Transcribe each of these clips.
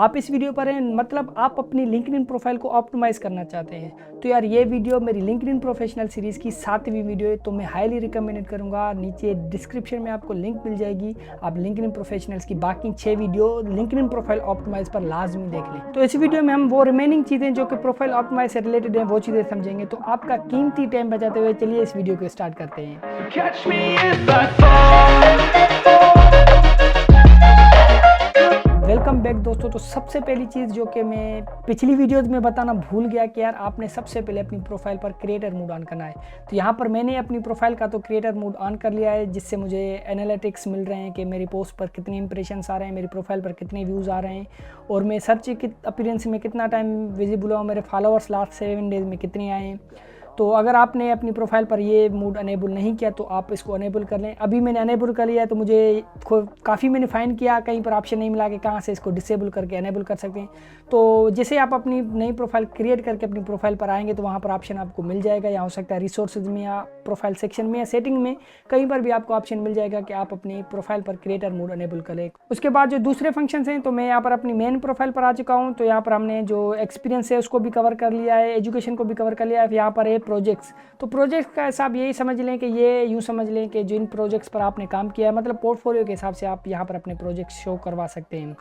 आप इस वीडियो पर हैं, मतलब आप अपनी लिंक्डइन प्रोफाइल को ऑप्टिमाइज करना चाहते हैं। तो यार ये वीडियो मेरी लिंक्डइन प्रोफेशनल सीरीज़ की 7वीं वीडियो है, तो मैं हाईली रिकमेंडेड करूँगा। नीचे डिस्क्रिप्शन में आपको लिंक मिल जाएगी, आप लिंक्डइन प्रोफेशनल्स की बाकी 6 वीडियो लिंक्डइन प्रोफाइल ऑप्टिमाइज पर लाजमी देख लें। तो इस वीडियो में हम वो रिमेनिंग चीज़ें जो कि प्रोफाइल ऑप्टिमाइज से रिलेटेड हैं वो चीज़ें समझेंगे। तो आपका कीमती टाइम बचाते हुए चलिए इस वीडियो को स्टार्ट करते हैं। वेलकम बैक दोस्तों। तो सबसे पहली चीज़ जो कि मैं पिछली वीडियोज़ में बताना भूल गया कि यार आपने सबसे पहले अपनी प्रोफाइल पर क्रिएटर मोड ऑन करना है। तो यहाँ पर मैंने अपनी प्रोफाइल का तो क्रिएटर मोड ऑन कर लिया है, जिससे मुझे एनालिटिक्स मिल रहे हैं कि मेरी पोस्ट पर कितने इंप्रेशंस आ रहे हैं, मेरी प्रोफाइल पर कितने व्यूज़ आ रहे हैं और मैं सर्च अपीयरेंस में कितना टाइम विजिबल हुआ, मेरे फॉलोअर्स लास्ट 7 डेज़ में कितने आए हैं। तो अगर आपने अपनी प्रोफाइल पर ये मोड अनेबल नहीं किया तो आप इसको अनेबल कर लें। अभी मैंने अनेबल कर लिया है, तो मुझे काफ़ी मैंने फाइंड किया, कहीं पर ऑप्शन नहीं मिला कि कहाँ से इसको डिसेबल करके अनेबल कर सकते हैं। तो जैसे आप अपनी नई प्रोफाइल क्रिएट करके अपनी प्रोफाइल पर आएंगे तो वहाँ पर ऑप्शन आपको मिल जाएगा, या हो सकता है रिसोर्सेज में या प्रोफाइल सेक्शन में या सेटिंग में, कहीं पर भी आपको ऑप्शन मिल जाएगा कि आप अपनी प्रोफाइल पर क्रिएटर मोड अनेबल करें। उसके बाद जो दूसरे फंक्शंस हैं, तो मैं यहाँ पर अपनी मेन प्रोफाइल पर आ चुका हूँ। तो यहाँ पर हमने जो एक्सपीरियंस है उसको भी कवर कर लिया है, एजुकेशन को भी कवर कर लिया है। यहाँ पर है प्रोजेक्ट्स। तो प्रोजेक्ट का हिसाब यही समझ लें कि ये यूँ समझ लें कि जिन प्रोजेक्ट्स पर आपने काम किया है, मतलब पोर्टफोलियो के हिसाब से आप यहाँ पर अपने प्रोजेक्ट शो करवा सकते हैं।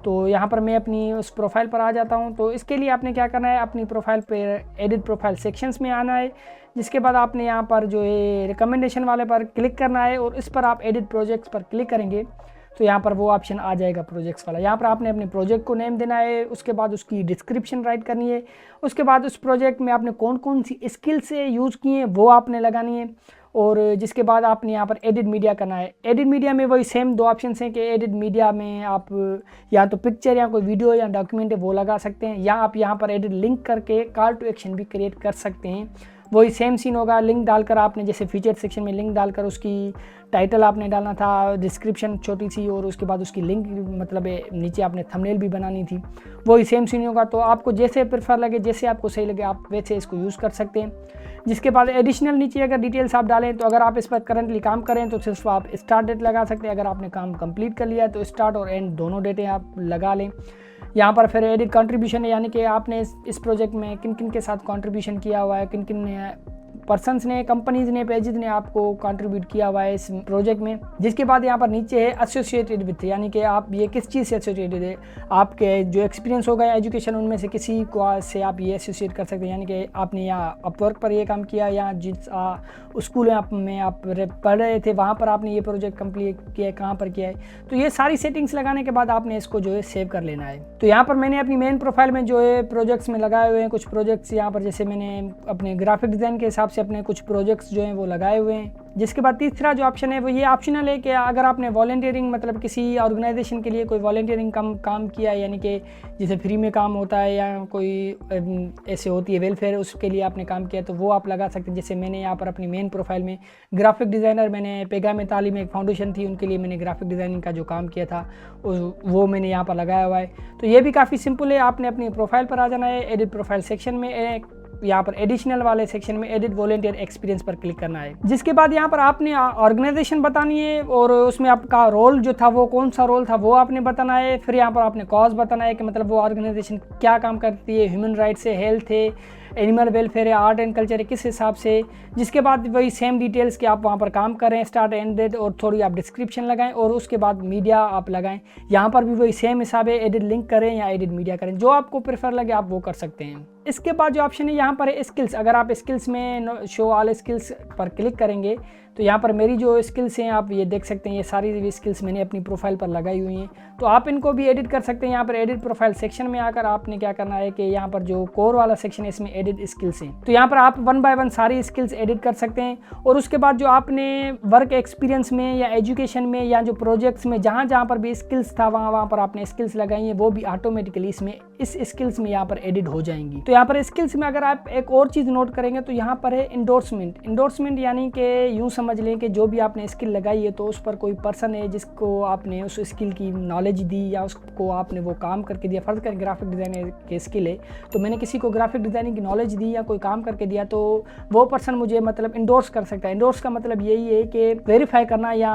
तो यहाँ पर मैं अपनी उस प्रोफाइल पर आ जाता हूँ। तो इसके लिए आपने क्या करना है, अपनी प्रोफाइल पर एडिट प्रोफाइल सेक्शंस में आना है, जिसके बाद आपने यहाँ पर जो है रिकमेंडेशन वाले पर क्लिक करना है और इस पर आप एडिट प्रोजेक्ट्स पर क्लिक करेंगे तो यहाँ पर वो ऑप्शन आ जाएगा प्रोजेक्ट्स वाला। यहाँ पर आपने अपने प्रोजेक्ट को नेम देना है, उसके बाद उसकी डिस्क्रिप्शन राइट करनी है, उसके बाद उस प्रोजेक्ट में आपने कौन कौन सी स्किल से यूज़ किए हैं वो आपने लगानी है, और जिसके बाद आपने यहाँ पर एडिट मीडिया करना है। एडिट मीडिया में वही सेम 2 ऑप्शन हैं कि एडिट मीडिया में आप या तो पिक्चर या कोई वीडियो या डॉक्यूमेंट है वो लगा सकते हैं, या आप यहाँ पर एडिट लिंक करके कॉल टू एक्शन भी क्रिएट कर सकते हैं। वही सेम सीन होगा, लिंक डालकर आपने जैसे फीचर सेक्शन में लिंक डालकर उसकी टाइटल आपने डालना था, डिस्क्रिप्शन छोटी सी, और उसके बाद उसकी लिंक मतलब नीचे आपने थंबनेल भी बनानी थी। वही सेम सीन होगा। तो आपको जैसे प्रेफर लगे, जैसे आपको सही लगे, आप वैसे इसको यूज़ कर सकते हैं। जिसके बाद एडिशनल नीचे अगर डिटेल्स आप डालें, तो अगर आप इस पर करंटली काम करें तो सिर्फ आप स्टार्ट डेट लगा सकते हैं। अगर आपने काम कंप्लीट कर लिया है तो स्टार्ट और एंड दोनों डेटें आप लगा लें। यहाँ पर फिर एडिट कंट्रीब्यूशन है, यानी कि आपने इस प्रोजेक्ट में किन किन के साथ कंट्रीब्यूशन किया हुआ है, किन किन पर्सन्स ने, कंपनीज ने, पेजेस ने आपको कंट्रीब्यूट किया हुआ है इस प्रोजेक्ट में। जिसके बाद यहाँ पर नीचे है एसोसिएटेड विथ, यानी कि आप ये किस चीज़ से एसोसिएटेड है, आपके जो एक्सपीरियंस होगा एजुकेशन उनमें से किसी को से आप ये एसोसिएट कर सकते हैं। यानी कि आपने यहाँ अपवर्क पर ये काम किया, या जिस स्कूल में आप पढ़ रहे थे वहाँ पर आपने ये प्रोजेक्ट कंप्लीट किया है, कहाँ पर किया है। तो ये सारी सेटिंग्स लगाने के बाद आपने इसको जो है सेव कर लेना है। तो यहाँ पर मैंने अपनी मेन प्रोफाइल में जो है प्रोजेक्ट्स में लगाए हुए हैं कुछ प्रोजेक्ट्स। यहाँ पर जैसे मैंने अपने ग्राफिक डिज़ाइन के हिसाब से अपने कुछ प्रोजेक्ट्स जो हैं वो लगाए हुए हैं। जिसके बाद तीसरा जो ऑप्शन है वो ये ऑप्शनल है कि अगर आपने वॉलंटियरिंग, मतलब किसी ऑर्गेनाइजेशन के लिए कोई वॉलंटियरिंग काम किया है, यानी कि जैसे फ्री में काम होता है या कोई ऐसे होती है वेलफेयर, उसके लिए आपने काम किया तो वो आप लगा सकते हैं। जैसे मैंने यहाँ पर अपनी मेन प्रोफाइल में ग्राफिक डिज़ाइनर, मैंने पेगा में तालीम एक फाउंडेशन थी, उनके लिए मैंने ग्राफिक डिज़ाइनिंग का जो काम किया था वो मैंने यहाँ पर लगाया हुआ है। तो ये भी काफ़ी सिंपल है। आपने अपनी प्रोफाइल पर आ जाना है, एडिट प्रोफाइल सेक्शन में, यहाँ पर एडिशनल वाले सेक्शन में एडिट वॉलंटियर एक्सपीरियंस पर क्लिक करना है। जिसके बाद यहाँ पर आपने ऑर्गेनाइजेशन बतानी है और उसमें आपका रोल जो था वो कौन सा रोल था वो आपने बताना है। फिर यहाँ पर आपने कॉज बताना है कि मतलब वो ऑर्गेनाइजेशन क्या काम करती है, ह्यूमन राइट्स है, हेल्थ है, एनिमल वेलफेयर है, आर्ट एंड कल्चर है, किस हिसाब से। जिसके बाद वही सेम डिटेल्स कि आप वहाँ पर काम करें, स्टार्ट एंड डेट, और थोड़ी आप डिस्क्रिप्शन लगाएं और उसके बाद मीडिया आप लगाएं। यहाँ पर भी वही सेम हिसाब है, एडिट लिंक करें या एडिट मीडिया करें, जो आपको प्रेफर लगे आप वो कर सकते हैं। इसके बाद जो ऑप्शन है यहाँ पर है स्किल्स। अगर आप स्किल्स में शो ऑल स्किल्स पर क्लिक करेंगे तो यहाँ पर मेरी जो स्किल्स हैं आप ये देख सकते हैं, ये सारी स्किल्स मैंने अपनी प्रोफाइल पर लगाई हुई हैं। तो आप इनको भी एडिट कर सकते हैं। यहाँ पर एडिट प्रोफाइल सेक्शन में आकर आपने क्या करना है कि यहाँ पर जो कोर वाला सेक्शन है इसमें एडिट स्किल्स हैं, तो यहाँ पर आप 1 बाय 1 सारी स्किल्स एडिट कर सकते हैं। और उसके बाद जो आपने वर्क एक्सपीरियंस में या एजुकेशन में या जो प्रोजेक्ट्स में जहाँ पर भी स्किल्स था वहाँ पर आपने स्किल्स लगाई हैं, वो भी ऑटोमेटिकली इस स्किल्स में यहाँ पर एडिट हो जाएंगी। तो यहाँ पर स्किल्स में अगर आप एक और चीज़ नोट करेंगे तो यहाँ पर है इंडोर्समेंट। इंडोर्समेंट यानी कि यूँ समझ लें कि जो भी आपने स्किल लगाई है तो उस पर कोई पर्सन है जिसको आपने उस स्किल की नॉलेज दी या उसको आपने वो काम करके दिया। फ़र्ज़ कर ग्राफिक डिज़ाइनर की स्किल है तो मैंने किसी को ग्राफिक डिज़ाइनिंग की नॉलेज दी या कोई काम करके दिया तो वो पर्सन मुझे मतलब इंडोर्स कर सकता है। इंडोर्स का मतलब यही है कि वेरीफाई करना या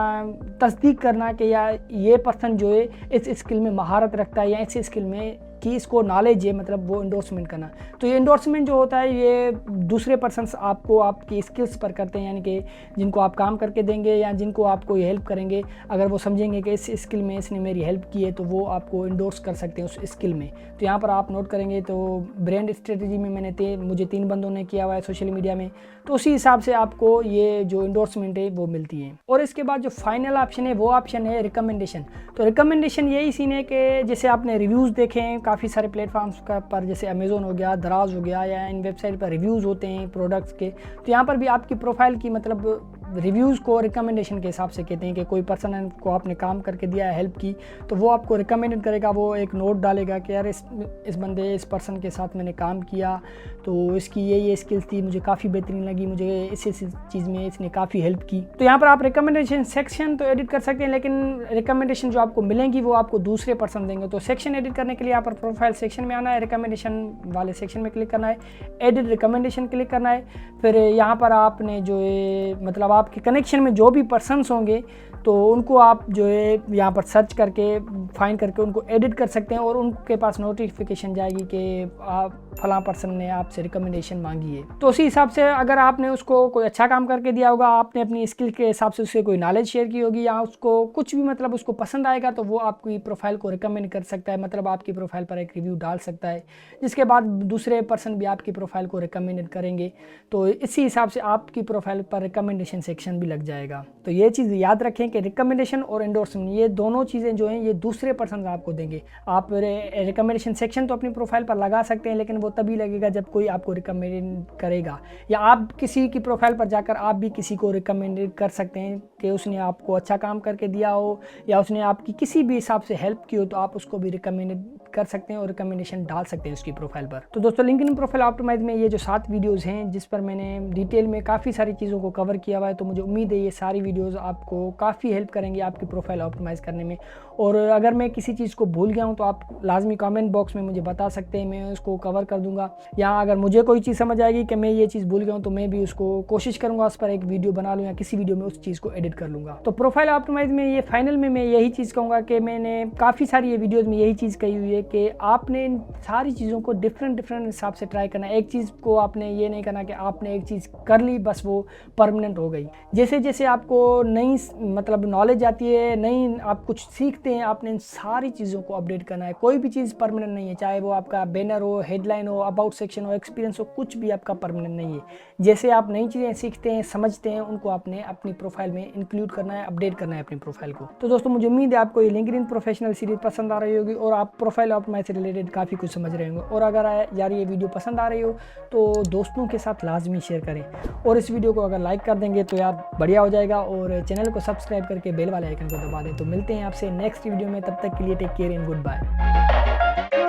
तस्दीक करना कि या ये पर्सन जो है इस स्किल में महारत रखता है या इस स्किल में कि इसको नॉलेज है, मतलब वो इंडोर्समेंट करना। तो ये इंडोर्समेंट जो होता है ये दूसरे पर्सन्स आपको आपकी स्किल्स पर करते हैं, यानी कि जिनको आप काम करके देंगे या जिनको आपको ये हेल्प करेंगे, अगर वो समझेंगे कि इस स्किल में इसने मेरी हेल्प की है तो वो आपको इंडोर्स कर सकते हैं उस स्किल में। तो यहाँ पर आप नोट करेंगे तो ब्रांड स्ट्रेटजी में मुझे 3 बंदों ने किया हुआ है सोशल मीडिया में, तो उसी हिसाब से आपको ये जो इंडोर्समेंट है वो मिलती है। और इसके बाद जो फाइनल ऑप्शन है वो ऑप्शन है रिकमेंडेशन। तो रिकमेंडेशन यही सीन है कि जैसे आपने रिव्यूज़ देखे हैं काफ़ी सारे प्लेटफॉर्म्स पर, जैसे अमेज़ोन हो गया, दराज हो गया, या इन वेबसाइट पर रिव्यूज़ होते हैं प्रोडक्ट्स के, तो यहाँ पर भी आपकी प्रोफाइल की मतलब रिव्यूज़ को रिकमेंडेशन के हिसाब से कहते हैं कि कोई पर्सन को आपने काम करके दिया है, हेल्प की, तो वो आपको रिकमेंड करेगा। वो एक नोट डालेगा कि यार इस बंदे इस पर्सन के साथ मैंने काम किया तो इसकी ये स्किल्स थी, मुझे काफ़ी बेहतरीन लगी, मुझे इस चीज़ में इसने काफ़ी हेल्प की। तो यहाँ पर आप रिकमेंडेशन सेक्शन तो एडिट कर सकते हैं, लेकिन रिकमेंडेशन जो आपको मिलेंगी वो आपको दूसरे पर्सन देंगे। तो सेक्शन एडिट करने के लिए यहाँ पर प्रोफाइल सेक्शन में आना है, रिकमेंडेशन वाले सेक्शन में क्लिक करना है, एडिट रिकमेंडेशन क्लिक करना है। फिर यहाँ पर आपने जो है मतलब आपके कनेक्शन में जो भी पर्सन्स होंगे तो उनको आप जो है यहाँ पर सर्च करके फाइंड करके उनको एडिट कर सकते हैं और उनके पास नोटिफिकेशन जाएगी कि आप फलां पर्सन ने आपसे रिकमेंडेशन मांगी है। तो उसी हिसाब से अगर आपने उसको कोई अच्छा काम करके दिया होगा, आपने अपनी स्किल के हिसाब से उससे कोई नॉलेज शेयर की होगी या उसको कुछ भी मतलब उसको पसंद आएगा तो वो आपकी प्रोफाइल को रिकमेंड कर सकता है, मतलब आपकी प्रोफाइल पर एक रिव्यू डाल सकता है, जिसके बाद दूसरे पर्सन भी आपकी प्रोफाइल को रिकमेंड करेंगे। तो इसी हिसाब से आपकी प्रोफाइल पर रिकमेंडेशन सेक्शन भी लग जाएगा। तो ये चीज़ याद रखें कि रिकमेंडेशन और एंडोर्समेंट ये दोनों चीज़ें जो हैं ये दूसरे पर्सन आपको देंगे। आप रिकमेंडेशन सेक्शन तो अपनी प्रोफाइल पर लगा सकते हैं, लेकिन वो तभी लगेगा जब कोई आपको रिकमेंड करेगा, या आप किसी की प्रोफाइल पर जाकर आप भी किसी को रिकमेंड कर सकते हैं कि उसने आपको अच्छा काम करके दिया हो या उसने आपकी किसी भी हिसाब से हेल्प की हो, तो आप उसको भी रिकमेंड कर सकते हैं और रिकमेंडेशन डाल सकते हैं उसकी प्रोफाइल पर। तो दोस्तों लिंक्डइन प्रोफाइल ऑप्टिमाइज में ये जो 7 वीडियोस हैं जिस पर मैंने डिटेल में काफ़ी सारी चीज़ों को कवर किया हुआ है, तो मुझे उम्मीद है ये सारी वीडियोस आपको काफ़ी हेल्प करेंगी आपकी प्रोफाइल ऑप्टिमाइज़ करने में। और अगर मैं किसी चीज़ को भूल गया हूँ तो आप लाजमी कमेंट बॉक्स में मुझे बता सकते हैं, मैं उसको कवर कर दूँगा। या अगर मुझे कोई चीज़ समझ आएगी कि मैं ये चीज़ भूल गया हूँ तो मैं भी उसको कोशिश करूँगा उस पर एक वीडियो बना लूँ या किसी वीडियो में उस चीज़ को एडिट कर लूँगा। तो प्रोफाइल ऑप्टिमाइज में ये फाइनल में मैं यही चीज़ कहूँगा कि मैंने काफ़ी सारी ये वीडियोज़ में यही चीज़ कही हुई है कि आपने इन सारी चीज़ों को डिफरेंट हिसाब से ट्राई करना है। एक चीज़ को आपने ये नहीं करना कि आपने एक चीज़ कर ली बस वो परमानेंट हो गई। जैसे जैसे आपको नई मतलब नॉलेज आती है, नई आप कुछ सीखते हैं, आपने इन सारी चीज़ों को अपडेट करना है। कोई भी चीज़ परमानेंट नहीं है, चाहे वो आपका बैनर हो, हेडलाइन हो, अबाउट सेक्शन हो, एक्सपीरियंस हो, कुछ भी आपका परमानेंट नहीं है। जैसे आप नई चीज़ें सीखते हैं, समझते हैं, उनको आपने अपनी प्रोफाइल में इंक्लूड करना है, अपडेट करना है अपनी प्रोफाइल को। तो दोस्तों मुझे उम्मीद है आपको ये लिंक्डइन प्रोफेशनल सीरीज पसंद आ रही होगी और आप प्रोफाइल ऑप्टिमाइज से रिलेटेड काफ़ी कुछ समझ रहे होंगे। और अगर यार ये वीडियो पसंद आ रही हो तो दोस्तों के साथ लाजमी शेयर करें और इस वीडियो को अगर लाइक कर देंगे तो यार बढ़िया हो जाएगा। और चैनल को सब्सक्राइब करके बेल वाले आइकन को दबा दें। तो मिलते हैं आपसे नेक्स्ट वीडियो में, तब तक के लिए take care and good bye.